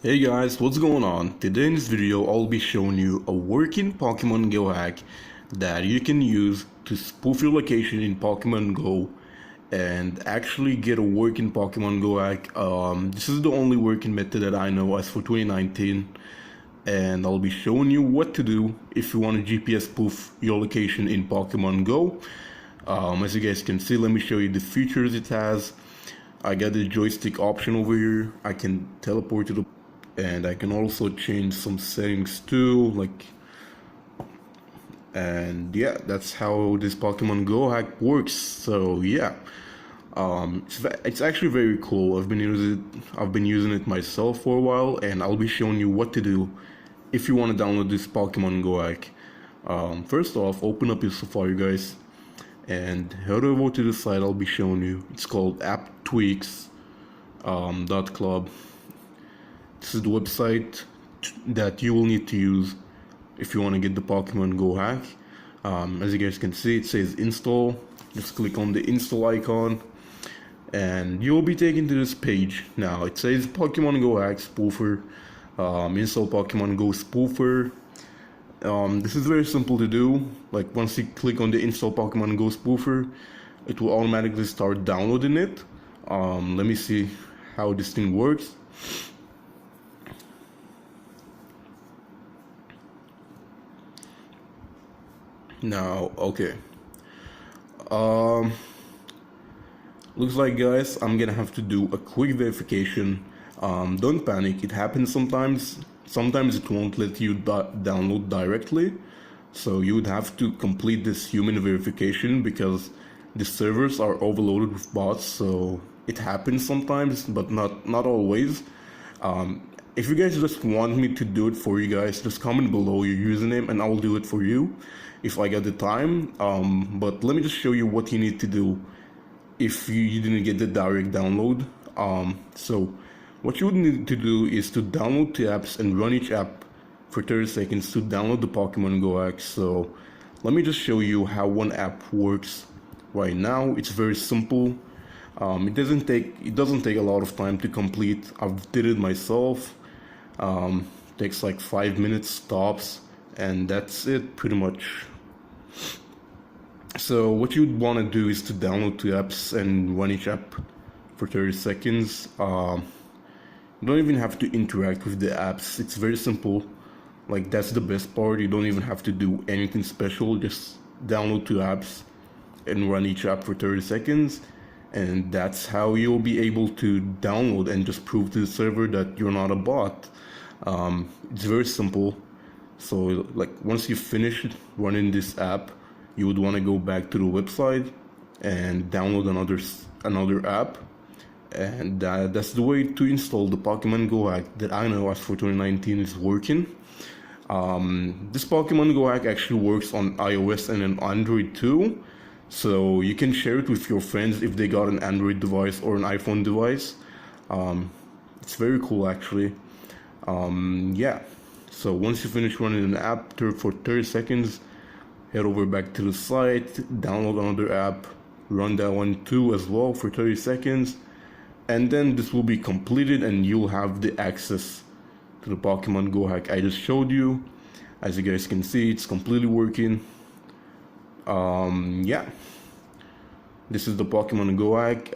Hey guys, what's going on? Today in this video I'll be showing you a working Pokemon Go hack that you can use to spoof your location in Pokemon Go and actually get a working Pokemon Go hack. This is the only working method that I know as for 2019, and I'll be showing you what to do if you want to GPS spoof your location in Pokemon Go. As you guys can see, let me show you the features it has. I got the joystick option over here. I can teleport to the, and I can also change some settings too, and yeah, that's how this Pokemon Go hack works. So yeah, it's actually very cool. I've been using it myself for a while, and I'll be showing you what to do if you want to download this Pokemon Go hack. First off, open up your Safari, guys, and head over to the site I'll be showing you. It's called apptweaks.club. This is the website that you will need to use if you want to get the Pokemon Go hack. As you guys can see, it says install. Just click on the install icon and you will be taken to this page. Now it says Pokemon Go hack spoofer, install Pokemon GO Spoofer. This is very simple to do. Like, once you click on the install Pokemon GO Spoofer, it will automatically start downloading it. Let me see how this thing works. Now, okay. Looks like, guys, I'm gonna have to do a quick verification. Don't panic, it happens sometimes. Sometimes it won't let you download directly, so you would have to complete this human verification because the servers are overloaded with bots. So it happens sometimes, but not always. If you guys just want me to do it for you guys, just comment below your username and I'll do it for you if I got the time. But let me just show you what you need to do if you didn't get the direct download. So what you would need to do is to download the apps and run each app for 30 seconds to download the Pokemon Go hack. So let me just show you how one app works right now. It's very simple. It doesn't take a lot of time to complete. I've did it myself. Takes like 5 minutes tops, and that's it pretty much. So what you'd want to do is to download two apps and run each app for 30 seconds. You don't even have to interact with the apps. It's very simple. Like, that's the best part. You don't even have to do anything special. Just download two apps and run each app for 30 seconds. And that's how you'll be able to download and just prove to the server that you're not a bot. It's very simple. So, like, once you finish running this app, you would want to go back to the website and download another app, and that's the way to install the Pokemon Go hack that I know as for 2019 is working. This Pokemon Go hack actually works on iOS and on Android too, so you can share it with your friends if they got an Android device or an iPhone device. It's very cool, actually. Yeah, so once you finish running an app for 30 seconds, head over back to the site, download another app, run that one too as well for 30 seconds, and then this will be completed and you'll have the access to the Pokemon Go hack I just showed you. As you guys can see, it's completely working. Yeah, this is the Pokemon Go hack.